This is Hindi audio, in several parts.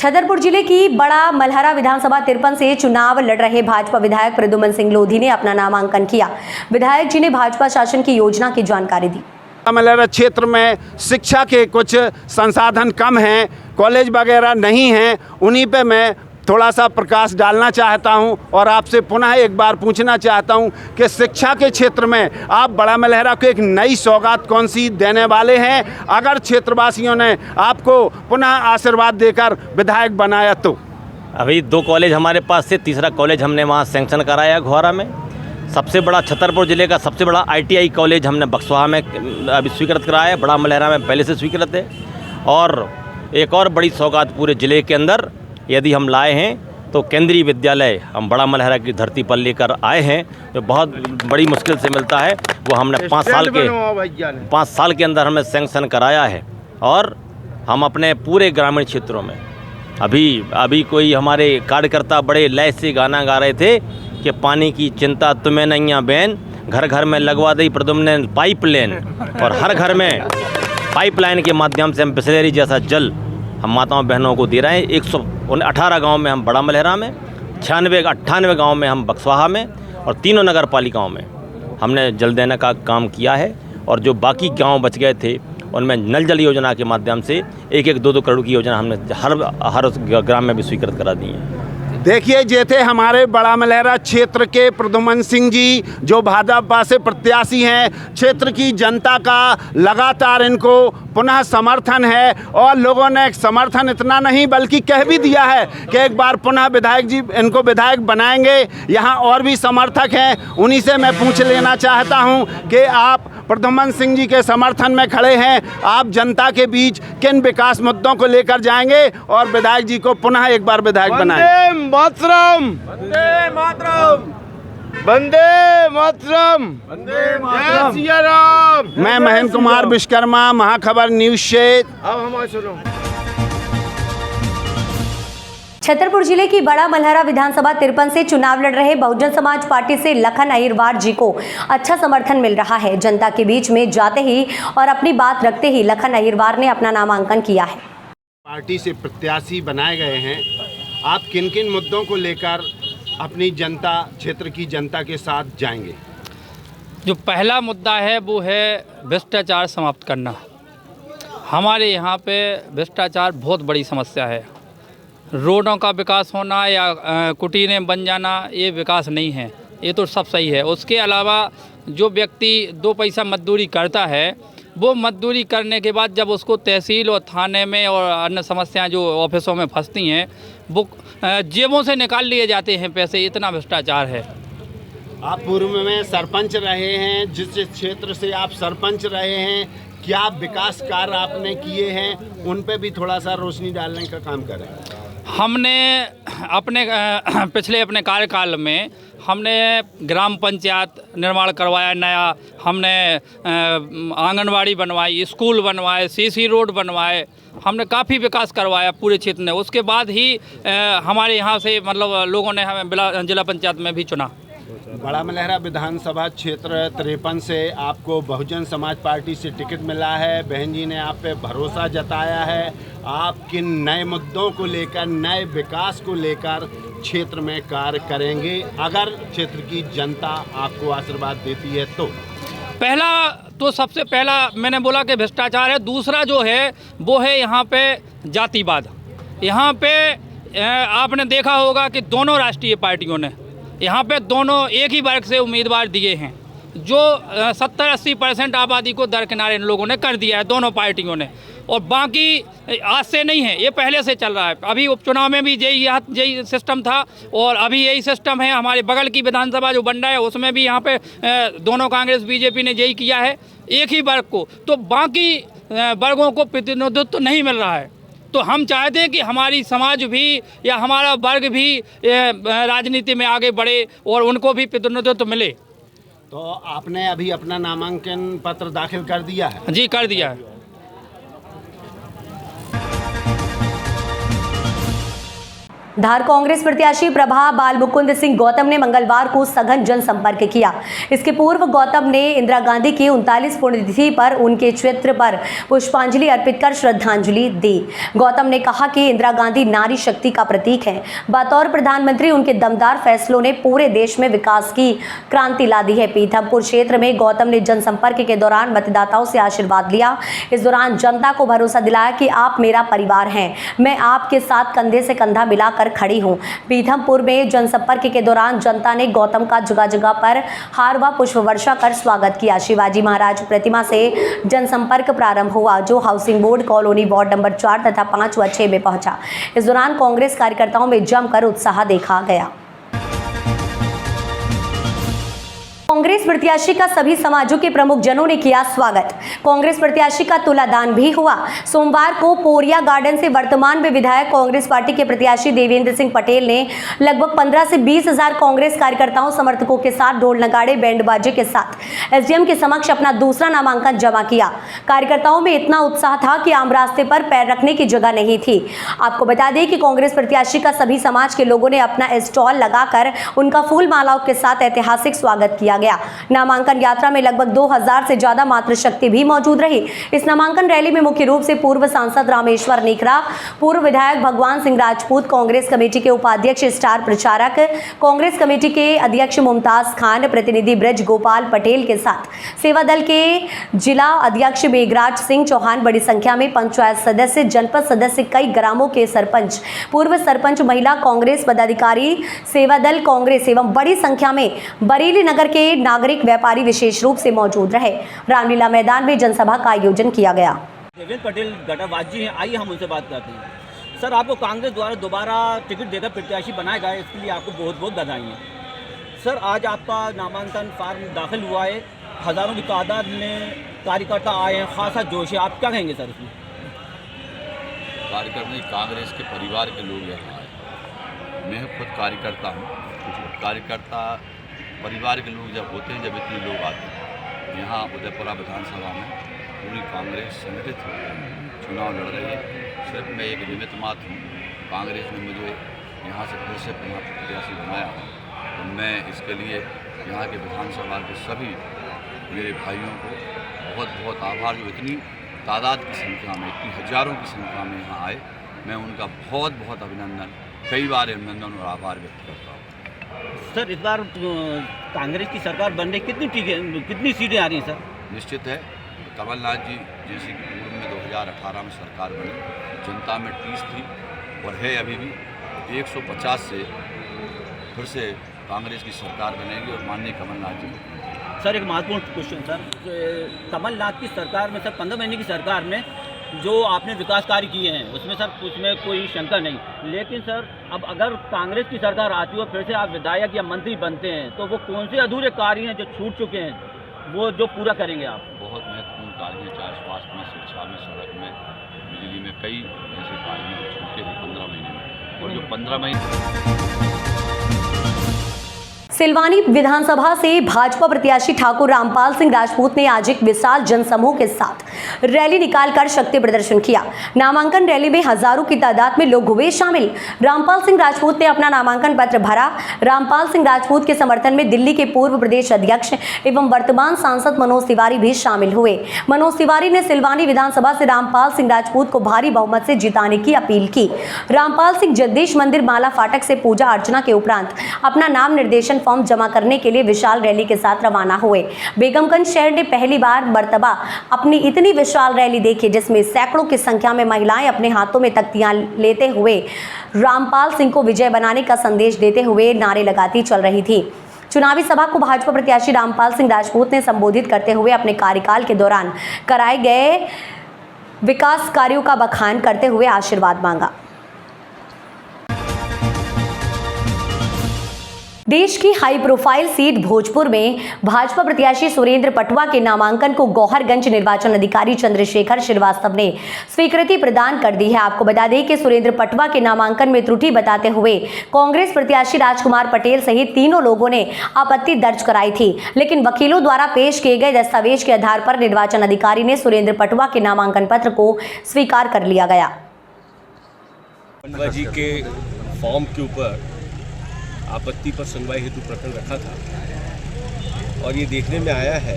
छतरपुर जिले की बड़ा मलहरा विधानसभा 53 से चुनाव लड़ रहे भाजपा विधायक प्रद्युमन सिंह लोधी ने अपना नामांकन किया। विधायक जी ने भाजपा शासन की योजना की जानकारी दी। मलहरा क्षेत्र में शिक्षा के कुछ संसाधन कम हैं, कॉलेज वगैरह नहीं हैं, उन्हीं पे मैं थोड़ा सा प्रकाश डालना चाहता हूं और आपसे पुनः एक बार पूछना चाहता हूं कि शिक्षा के क्षेत्र में आप बड़ा मलहरा को एक नई सौगात कौन सी देने वाले हैं, अगर क्षेत्रवासियों ने आपको पुनः आशीर्वाद देकर विधायक बनाया तो? अभी 2 कॉलेज हमारे पास से, तीसरा कॉलेज हमने वहाँ सैंक्शन कराया घोरा में। सबसे बड़ा छतरपुर जिले का सबसे बड़ा ITI कॉलेज हमने बक्सवा में अभी स्वीकृत कराया है, बड़ा मलहरा में पहले से स्वीकृत है। और एक और बड़ी सौगात पूरे ज़िले के अंदर यदि हम लाए हैं तो केंद्रीय विद्यालय हम बड़ा मलहरा की धरती पर लेकर आए हैं, तो बहुत बड़ी मुश्किल से मिलता है। वो हमने 5 साल के अंदर हमने सैंक्शन कराया है। और हम अपने पूरे ग्रामीण क्षेत्रों में अभी कोई हमारे कार्यकर्ता बड़े लय से गाना गा रहे थे कि पानी की चिंता तुम्हें नहीं बहन, घर घर में लगवा दी प्रद्युमन पाइपलाइन। और हर घर में पाइपलाइन के माध्यम से हम बिसलेरी जैसा जल हम माताओं बहनों को दे रहे हैं। 118 गांव में हम बड़ा मलहरा में, 98 गांव में हम बक्सवाहा में और तीनों नगर पालिकाओं में हमने जल देने का काम किया है। और जो बाकी गांव बच गए थे उनमें नल जल योजना के माध्यम से 1-1, 2-2 करोड़ की योजना हमने हर ग्राम में भी स्वीकृत करा दी है। देखिए, ये थे हमारे बड़ा मलहरा क्षेत्र के प्रद्युमन सिंह जी, जो भाजपा से प्रत्याशी हैं। क्षेत्र की जनता का लगातार इनको पुनः समर्थन है और लोगों ने समर्थन इतना नहीं बल्कि कह भी दिया है कि एक बार पुनः विधायक जी इनको विधायक बनाएंगे। यहाँ और भी समर्थक हैं, उन्हीं से मैं पूछ लेना चाहता हूँ कि आप प्रद्युमन सिंह जी के समर्थन में खड़े हैं, आप जनता के बीच किन विकास मुद्दों को लेकर जाएंगे और विधायक जी को पुनः एक बार विधायक बनाएंगे? मातरम, वंदे मातरम, वंदे मातरम, वंदे मातरम, जय सिया राम। मैं महेंद्र कुमार विश्वकर्मा, महाखबर न्यूज से। अब हमारे सुनो। छतरपुर जिले की बड़ा मलहरा विधानसभा 53 से चुनाव लड़ रहे बहुजन समाज पार्टी से लखन अहिरवार जी को अच्छा समर्थन मिल रहा है। जनता के बीच में जाते ही और अपनी बात रखते ही लखन अहिरवार ने अपना नामांकन किया है। पार्टी से प्रत्याशी बनाए गए हैं, आप किन किन मुद्दों को लेकर अपनी जनता, क्षेत्र की जनता के साथ जाएंगे? जो पहला मुद्दा है वो है भ्रष्टाचार समाप्त करना। हमारे यहाँ पे भ्रष्टाचार बहुत बड़ी समस्या है। रोडों का विकास होना या कुटीरें बन जाना ये विकास नहीं है, ये तो सब सही है। उसके अलावा जो व्यक्ति 2 पैसा मजदूरी करता है, वो मजदूरी करने के बाद जब उसको तहसील और थाने में और अन्य समस्याएं जो ऑफिसों में फंसती हैं, वो जेबों से निकाल लिए जाते हैं पैसे। इतना भ्रष्टाचार है। आप पूर्व में सरपंच रहे हैं, जिस क्षेत्र से आप सरपंच रहे हैं, क्या विकास कार्य आपने किए हैं, उन पे भी थोड़ा सा रोशनी डालने का काम करें। हमने अपने अपने कार्यकाल में हमने ग्राम पंचायत निर्माण करवाया नया, हमने आंगनवाड़ी बनवाई, स्कूल बनवाए, CC रोड बनवाए, हमने काफ़ी विकास करवाया पूरे क्षेत्र में। उसके बाद ही हमारे यहाँ से मतलब लोगों ने हमें जिला पंचायत में भी चुना। बड़ा मलहरा विधानसभा क्षेत्र 53 से आपको बहुजन समाज पार्टी से टिकट मिला है। बहन जी ने आप पे भरोसा जताया है। आप किन नए मुद्दों को लेकर, नए विकास को लेकर क्षेत्र में कार्य करेंगे, अगर क्षेत्र की जनता आपको आशीर्वाद देती है तो? पहला तो सबसे पहला मैंने बोला कि भ्रष्टाचार है। दूसरा जो है वो है यहाँ पे जातिवाद। यहाँ पे आपने देखा होगा कि दोनों राष्ट्रीय पार्टियों ने यहाँ पे दोनों एक ही वर्ग से उम्मीदवार दिए हैं, जो 70-80% आबादी को दरकिनारे इन लोगों ने कर दिया है, दोनों पार्टियों ने। और बाकी आज से नहीं है, ये पहले से चल रहा है। अभी उपचुनाव में भी यही सिस्टम था और अभी यही सिस्टम है। हमारे बगल की विधानसभा जो बन रहा है उसमें भी यहाँ पे दोनों कांग्रेस BJP ने यही किया है, एक ही वर्ग को। तो बाकी वर्गों को प्रतिनिधित्व नहीं मिल रहा है। तो हम चाहते हैं कि हमारी समाज भी या हमारा वर्ग भी राजनीति में आगे बढ़े और उनको भी प्रतिनिधित्व मिले। तो आपने अभी अपना नामांकन पत्र दाखिल कर दिया है? जी, कर दिया है। धार कांग्रेस प्रत्याशी प्रभा बाल मुकुंद सिंह गौतम ने मंगलवार को सघन जनसंपर्क किया। इसके पूर्व गौतम ने इंदिरा गांधी की 39 पुण्यतिथि पर उनके चित्र पर पुष्पांजलि अर्पित कर श्रद्धांजलि दी। गौतम ने कहा कि इंदिरा गांधी नारी शक्ति का प्रतीक है। बतौर प्रधानमंत्री उनके दमदार फैसलों ने पूरे देश में विकास की क्रांति ला दी है। पीथमपुर क्षेत्र में गौतम ने जनसंपर्क के दौरान मतदाताओं से आशीर्वाद लिया। इस दौरान जनता को भरोसा दिलाया कि आप मेरा परिवार हैं, मैं आपके साथ कंधे से कंधा मिलाकर खड़ी हूं। पीथमपुर में जनसंपर्क के दौरान जनता ने गौतम का जगह जगह पर हार व पुष्प वर्षा कर स्वागत किया। शिवाजी महाराज प्रतिमा से जनसंपर्क प्रारंभ हुआ, जो housing board colony ward number 4 तथा 5 व 6 में पहुंचा। इस दौरान कांग्रेस कार्यकर्ताओं में जमकर उत्साह देखा गया। कांग्रेस प्रत्याशी का सभी समाजों के प्रमुख जनों ने किया स्वागत। कांग्रेस प्रत्याशी का तुलादान भी हुआ। सोमवार को पोरिया गार्डन से वर्तमान में विधायक कांग्रेस पार्टी के प्रत्याशी देवेंद्र सिंह पटेल ने लगभग 15 से 20 हजार कांग्रेस कार्यकर्ताओं समर्थकों के साथ ढोल नगाड़े बैंड बाजे के साथ एसडीएम के समक्ष अपना दूसरा नामांकन जमा किया। कार्यकर्ताओं में इतना उत्साह था कि आम रास्ते पर पैर रखने की जगह नहीं थी। आपको बता दें कि कांग्रेस प्रत्याशी का सभी समाज के लोगों ने अपना स्टॉल लगाकर उनका फूल मालाओं के साथ ऐतिहासिक स्वागत किया गया। नामांकन यात्रा में लगभग 2000 से ज्यादा मातृशक्ति भी मौजूद रही। इस नामांकन रैली में मुख्य रूप से पूर्व सांसद रामेश्वर निखरा, पूर्व विधायक भगवान सिंह राजपूत, कांग्रेस कमेटी के उपाध्यक्ष स्टार प्रचारक, कांग्रेस कमेटी के अध्यक्ष मुमताज खान, प्रतिनिधि ब्रज गोपाल पटेल के साथ सेवा दल के जिला अध्यक्ष मेघराज सिंह चौहान, बड़ी संख्या में पंचायत सदस्य, जनपद सदस्य, कई ग्रामों के सरपंच, पूर्व सरपंच, महिला कांग्रेस पदाधिकारी, सेवा दल कांग्रेस एवं बड़ी संख्या में बरेली नगर के नागरिक व्यापारी विशेष रूप से मौजूद रहे। रामलीला मैदान में जनसभा का आयोजन किया गया। देवेंद्र पटेल गटाबाजी हैं, आइए हम उनसे बात करते हैं। सर, आपको कांग्रेस द्वारा दोबारा टिकट देकर प्रत्याशी बनाया गया है, इसके लिए आपको बहुत बहुत बधाई है। सर, आज आपका नामांकन फार्म दाखिल हुआ है, हज़ारों की तादाद में कार्यकर्ता आए हैं, खासा जोश है, आप क्या कहेंगे सर इसमें? कार्यकर्ता कांग्रेस के परिवार के लोग यहाँ आए। मैं खुद कार्यकर्ता हूँ। कार्यकर्ता परिवार के लोग जब होते हैं, जब इतने लोग आते हैं। यहाँ उदयपुरा विधानसभा में पूरी कांग्रेस संगठित चुनाव लड़ रही है। सिर्फ मैं एक निमित्त मात्र हूँ। कांग्रेस ने मुझे यहाँ से फिर से पुनः प्रत्याशी बनाया है, तो मैं इसके लिए यहाँ के विधानसभा के सभी मेरे भाइयों को बहुत बहुत आभार, जो इतनी तादाद की संख्या में, इतनी हज़ारों की संख्या में यहाँ आए। मैं उनका बहुत बहुत अभिनंदन, कई बार अभिनंदन और आभार व्यक्त करता हूँ। सर, इस बार कांग्रेस की सरकार बनने कितनी सीटें आ रही हैं सर? निश्चित है, कमलनाथ जी जैसे कि पूर्व में 2018 में सरकार बनी, जनता में टीस थी और है अभी भी। 150 से फिर से कांग्रेस की सरकार बनेगी और माननीय कमलनाथ जी। सर, एक महत्वपूर्ण क्वेश्चन सर, कमलनाथ की सरकार में सर 15 महीने की सरकार में जो आपने विकास कार्य किए हैं उसमें सर उसमें कोई शंका नहीं, लेकिन सर अब अगर कांग्रेस की सरकार आती हो, फिर से आप विधायक या मंत्री बनते हैं, तो वो कौन से अधूरे कार्य हैं जो छूट चुके हैं, वो जो पूरा करेंगे आप? बहुत महत्वपूर्ण कार्य हैं, चाहे स्वास्थ्य में, शिक्षा में, सड़क में, बिजली में, कई ऐसे कार्य हैं जो छूटे हैं 15 महीने में। और जो 15 महीने सिलवानी विधानसभा से भाजपा प्रत्याशी ठाकुर रामपाल सिंह राजपूत ने आज एक विशाल जनसमूह के साथ रैली निकालकर शक्ति प्रदर्शन किया। नामांकन रैली में हजारों की तादाद में लोग हुए शामिल। रामपाल सिंह राजपूत ने अपना नामांकन पत्र भरा। रामपाल सिंह राजपूत के समर्थन में दिल्ली के पूर्व प्रदेश अध्यक्ष एवं वर्तमान सांसद मनोज तिवारी भी शामिल हुए। मनोज तिवारी ने सिलवानी विधानसभा से रामपाल सिंह राजपूत को भारी बहुमत से जिताने की अपील की। रामपाल सिंह जगदीश मंदिर माला फाटक से पूजा अर्चना के उपरांत अपना नाम निर्देशन फॉर्म जमा करने के लिए विशाल रैली के साथ रवाना हुए। बेगमगंज शहर ने पहली बार मर्तबा अपनी इतनी विशाल रैली देखी, जिसमें सैकड़ों की संख्या में महिलाएं अपने हाथों में तख्तियां लेते हुए रामपाल सिंह को विजय बनाने का संदेश देते हुए नारे लगाती चल रही थी। चुनावी सभा को भाजपा प्रत्याशी रामपाल सिंह राजपूत ने संबोधित करते हुए अपने कार्यकाल के दौरान कराए गए विकास कार्यों का बखान करते हुए आशीर्वाद मांगा। देश की हाई प्रोफाइल सीट भोजपुर में भाजपा प्रत्याशी सुरेंद्र पटवा के नामांकन को गौहरगंज निर्वाचन अधिकारी चंद्रशेखर श्रीवास्तव ने स्वीकृति प्रदान कर दी है। आपको बता दें कि सुरेंद्र पटवा के नामांकन में त्रुटि बताते हुए कांग्रेस प्रत्याशी राजकुमार पटेल सहित तीनों लोगों ने आपत्ति दर्ज कराई थी, लेकिन वकीलों द्वारा पेश किए गए दस्तावेज के आधार पर निर्वाचन अधिकारी ने सुरेंद्र पटवा के नामांकन पत्र को स्वीकार कर लिया गया। जी के फॉर्म के ऊपर आपत्ति पर सुनवाई हेतु प्रकरण रखा था और ये देखने में आया है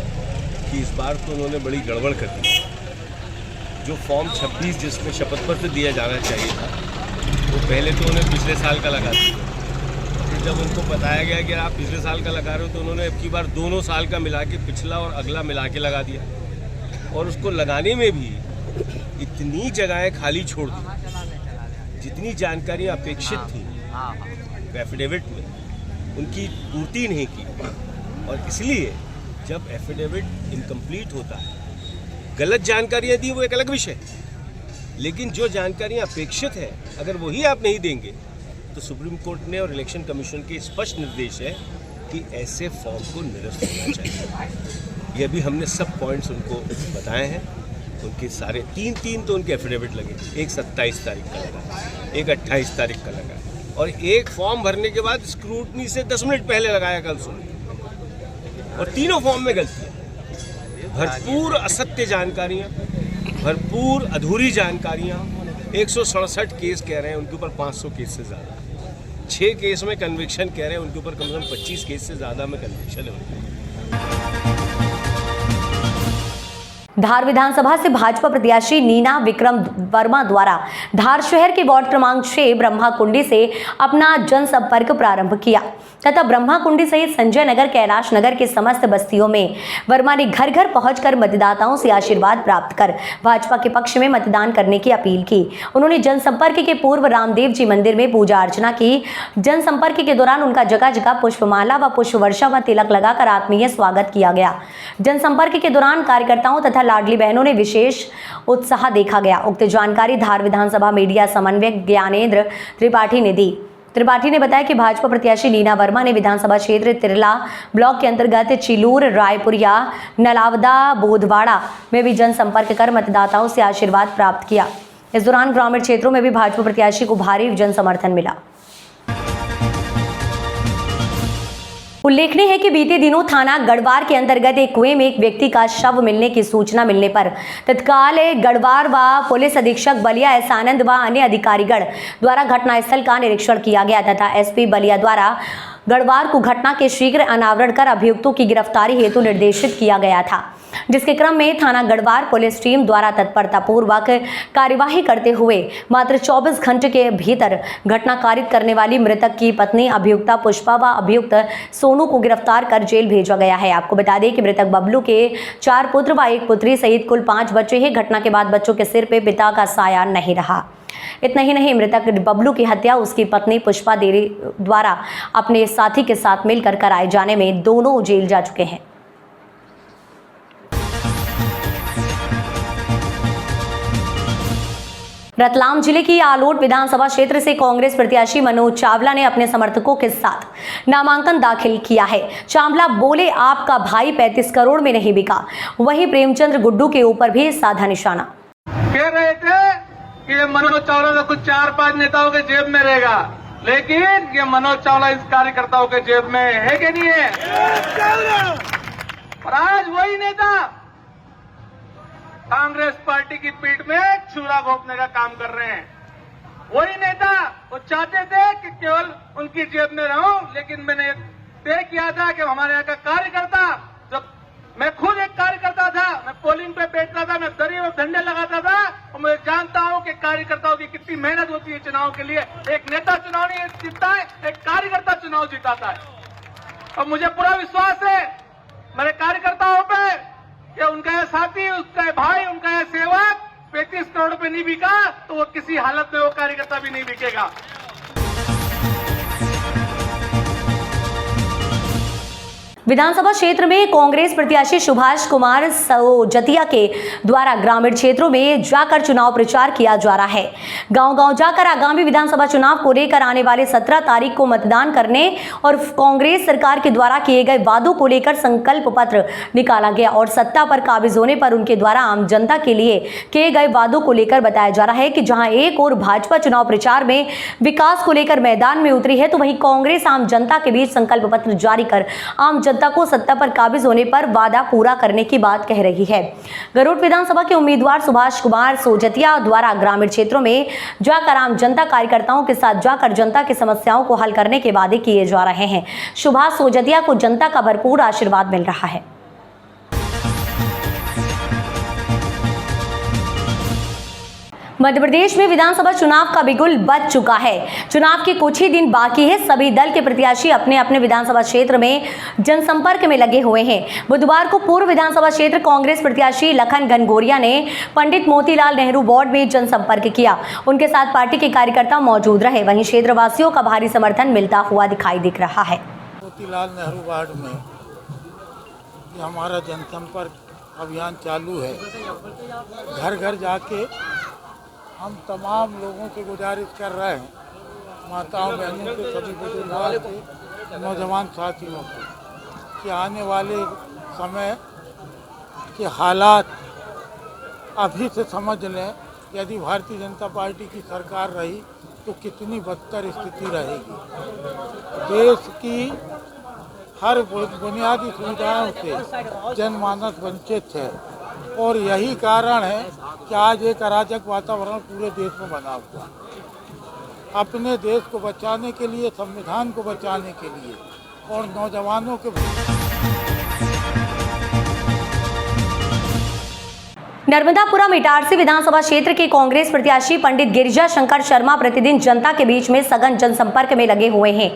कि इस बार तो उन्होंने बड़ी गड़बड़ कर दी। जो फॉर्म 26 जिसमें शपथ पत्र दिया जाना चाहिए था वो पहले तो उन्हें पिछले साल का लगा दिया। फिर जब उनको बताया गया कि आप पिछले साल का लगा रहे हो तो उन्होंने अब की बार दोनों साल का मिला के पिछला और अगला मिला के लगा दिया और उसको लगाने में भी इतनी जगहें खाली छोड़ दी जितनी जानकारियाँ अपेक्षित थी एफिडेविट में उनकी पूर्ति नहीं की। और इसलिए जब एफिडेविट इनकम्प्लीट होता है, गलत जानकारियाँ दी वो एक अलग विषय, लेकिन जो जानकारियाँ अपेक्षित है अगर वही आप नहीं देंगे तो सुप्रीम कोर्ट ने और इलेक्शन कमीशन के स्पष्ट निर्देश है कि ऐसे फॉर्म को निरस्त होना चाहिए। ये भी हमने सब पॉइंट्स उनको बताए हैं। उनके सारे तीन तो उनके एफिडेविट लगे, एक 27 तारीख का लगा, एक 28 तारीख का लगा और एक फॉर्म भरने के बाद स्क्रूटनी से 10 मिनट पहले लगाया कल सुबह। और तीनों फॉर्म में गलतियाँ, भरपूर असत्य जानकारियाँ, भरपूर अधूरी जानकारियाँ। 167 केस कह रहे हैं, उनके ऊपर 500 केस से ज़्यादा, 6 केस में कन्विक्शन कह रहे हैं, उनके ऊपर कम से कम 25 केस से ज़्यादा में कन्विक्शन है। धार विधानसभा से भाजपा प्रत्याशी नीना विक्रम वर्मा द्वारा धार शहर के वार्ड क्रमांक 6 ब्रह्मा कुंडी से अपना जनसंपर्क प्रारंभ किया तथा ब्रह्मा कुंडी सहित संजय नगर, कैलाश नगर के समस्त बस्तियों में वर्मा ने घर घर पहुंचकर मतदाताओं से आशीर्वाद प्राप्त कर भाजपा के पक्ष में मतदान करने की अपील की। उन्होंने जनसंपर्क के पूर्व रामदेव जी मंदिर में पूजा अर्चना की। जनसंपर्क के दौरान उनका जगह जगह पुष्पमाला व पुष्प वर्षा व तिलक लगाकर आत्मीय स्वागत किया गया। जनसंपर्क के दौरान कार्यकर्ताओं तथा लाडली बहनों ने विशेष उत्साह देखा गया। उक्त जानकारी धार विधानसभा मीडिया समन्वयक ज्ञानेंद्र त्रिपाठी ने दी। त्रिपाठी ने बताया कि भाजपा प्रत्याशी नीना वर्मा ने विधानसभा क्षेत्र तिरला ब्लॉक के अंतर्गत चिलूर, रायपुरिया, नलावदा, बोधवाड़ा में भी जनसंपर्क कर मतदाताओं से आशीर्वाद प्राप्त किया। इस दौरान ग्रामीण क्षेत्रों में भी भाजपा प्रत्याशी को भारी जन समर्थन मिला। उल्लेखनीय है कि बीते दिनों थाना गढ़वार के अंतर्गत एक कुएं में एक व्यक्ति का शव मिलने की सूचना मिलने पर तत्काल गढ़वार व पुलिस अधीक्षक बलिया एस आनंद व अन्य अधिकारीगण द्वारा घटनास्थल का निरीक्षण किया गया तथा एसपी बलिया द्वारा गढ़वार को घटना के शीघ्र अनावरण कर अभियुक्तों की गिरफ्तारी हेतु निर्देशित किया गया था, जिसके क्रम में थाना गढ़वार पुलिस टीम द्वारा तत्परतापूर्वक कार्यवाही करते हुए मात्र 24 घंटे के भीतर घटना कारित करने वाली मृतक की पत्नी अभियुक्ता पुष्पा व अभियुक्त सोनू को गिरफ्तार कर जेल भेजा गया है। आपको बता दें कि मृतक बबलू के 4 पुत्र व 1 पुत्री सहित कुल 5 बच्चे हैं। घटना के बाद बच्चों के सिर पे पिता का साया नहीं रहा। इतना ही नहीं, मृतक बबलू की हत्या उसकी पत्नी पुष्पा देवी द्वारा अपने साथी के साथ मिलकर कराए जाने में दोनों जेल जा चुके हैं। रतलाम जिले की आलोट विधानसभा क्षेत्र से कांग्रेस प्रत्याशी मनोज चावला ने अपने समर्थकों के साथ नामांकन दाखिल किया है। चावला बोले, आपका भाई 35 करोड़ में नहीं बिका। वहीं प्रेमचंद्र गुड्डू के ऊपर भी साधा निशाना। कह रहे थे कि ये मनोज चावला तो कुछ 4-5 नेताओं के जेब में रहेगा, लेकिन ये मनोज चावला इस कार्यकर्ताओं के जेब में है कि नहीं है? और आज वही नेता कांग्रेस पार्टी की पीठ में छुरा घोंपने का काम कर रहे हैं। वही नेता वो चाहते थे कि केवल उनकी जेब में रहूं, लेकिन मैंने तय किया था कि हमारे यहाँ का कार्यकर्ता, जब मैं खुद एक कार्यकर्ता था, मैं पोलिंग पे बैठता था, मैं दरी और डंडे लगाता था और मैं जानता हूं कि कार्यकर्ताओं की कितनी मेहनत होती है चुनाव के लिए। एक नेता चुनाव नहीं जीतता है, एक कार्यकर्ता चुनाव जिताता है। और मुझे पूरा विश्वास है मेरे कार्यकर्ताओं पे कि उनका यह साथी, उसका यह भाई, उनका यह सेवक 35 करोड़ पे नहीं बिका तो वो किसी हालत में वो कार्यकर्ता भी नहीं बिकेगा। विधानसभा क्षेत्र में कांग्रेस प्रत्याशी सुभाष कुमार सोजतिया के द्वारा ग्रामीण क्षेत्रों में जाकर चुनाव प्रचार किया जा रहा है। गांव-गांव जाकर आगामी विधानसभा चुनाव को लेकर आने वाले 17 तारीख को मतदान करने और कांग्रेस सरकार के द्वारा किए गए वादों को लेकर संकल्प पत्र निकाला गया और सत्ता पर काबिज होने पर उनके द्वारा आम जनता के लिए किए गए वादों को लेकर बताया जा रहा है कि जहां एक और भाजपा चुनाव प्रचार में विकास को लेकर मैदान में उतरी है, तो वहीं कांग्रेस आम जनता के बीच संकल्प पत्र जारी कर आम जनता जनता को सत्ता पर काबिज होने पर वादा पूरा करने की बात कह रही है। गरुड़ विधानसभा के उम्मीदवार सुभाष कुमार सोजतिया द्वारा ग्रामीण क्षेत्रों में जाकर आम जनता कार्यकर्ताओं के साथ जाकर जनता की समस्याओं को हल करने के वादे किए जा रहे हैं। सुभाष सोजतिया को जनता का भरपूर आशीर्वाद मिल रहा है। मध्य प्रदेश में विधानसभा चुनाव का बिगुल बज चुका है। चुनाव के कुछ ही दिन बाकी है। सभी दल के प्रत्याशी अपने अपने विधानसभा क्षेत्र में जनसंपर्क में लगे हुए हैं। बुधवार को पूर्व विधानसभा क्षेत्र कांग्रेस प्रत्याशी लखन घनघोरिया ने पंडित मोतीलाल नेहरू वार्ड में जनसंपर्क किया। उनके साथ पार्टी के कार्यकर्ता मौजूद रहे। वहीं क्षेत्रवासियों का भारी समर्थन मिलता हुआ दिखाई दिख रहा है। मोतीलाल नेहरू वार्ड में हमारा जनसंपर्क अभियान चालू है। घर घर जाके हम तमाम लोगों से गुजारिश कर रहे हैं, माताओं बहनों से, सभी बुजुर्गों से, नौजवान साथियों से, कि आने वाले समय के हालात अभी से समझ लें। यदि भारतीय जनता पार्टी की सरकार रही तो कितनी बदतर स्थिति रहेगी। देश की हर बुनियादी सुविधाओं से जनमानस वंचित है और यही कारण है कि आज एक अराजक वातावरण पूरे देश में बना हुआ है। अपने देश को बचाने के लिए, संविधान को बचाने के लिए और नौजवानों के नर्मदापुरम इटारसी विधानसभा क्षेत्र के कांग्रेस प्रत्याशी पंडित गिरिजा शंकर शर्मा प्रतिदिन जनता के बीच में सघन जनसंपर्क में लगे हुए हैं।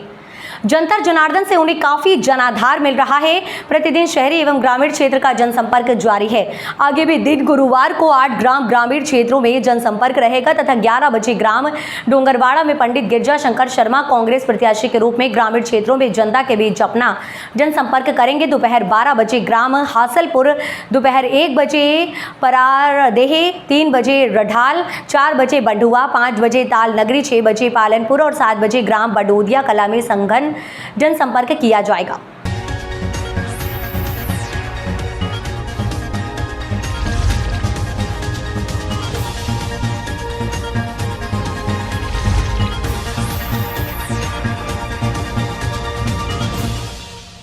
जंतर जनार्दन से उन्हें काफी जनाधार मिल रहा है। प्रतिदिन शहरी एवं ग्रामीण क्षेत्र का जनसंपर्क जारी है। आगे भी दिन गुरुवार को 8 ग्रामीण क्षेत्रों में जनसंपर्क रहेगा तथा 11 बजे ग्राम डोंगरवाड़ा में पंडित गिरिजा शंकर शर्मा कांग्रेस प्रत्याशी के रूप में ग्रामीण क्षेत्रों में जनता के बीच अपना जनसंपर्क करेंगे। दोपहर 12 बजे ग्राम हासलपुर, दोपहर 1 बजे परारदेह, 3 बजे रढाल, 4 बजे बंडुआ, 5 बजे ताल नगरी, 6 बजे पालनपुर और 7 बजे ग्राम बडोदिया कला में संघन जनसंपर्क किया जाएगा।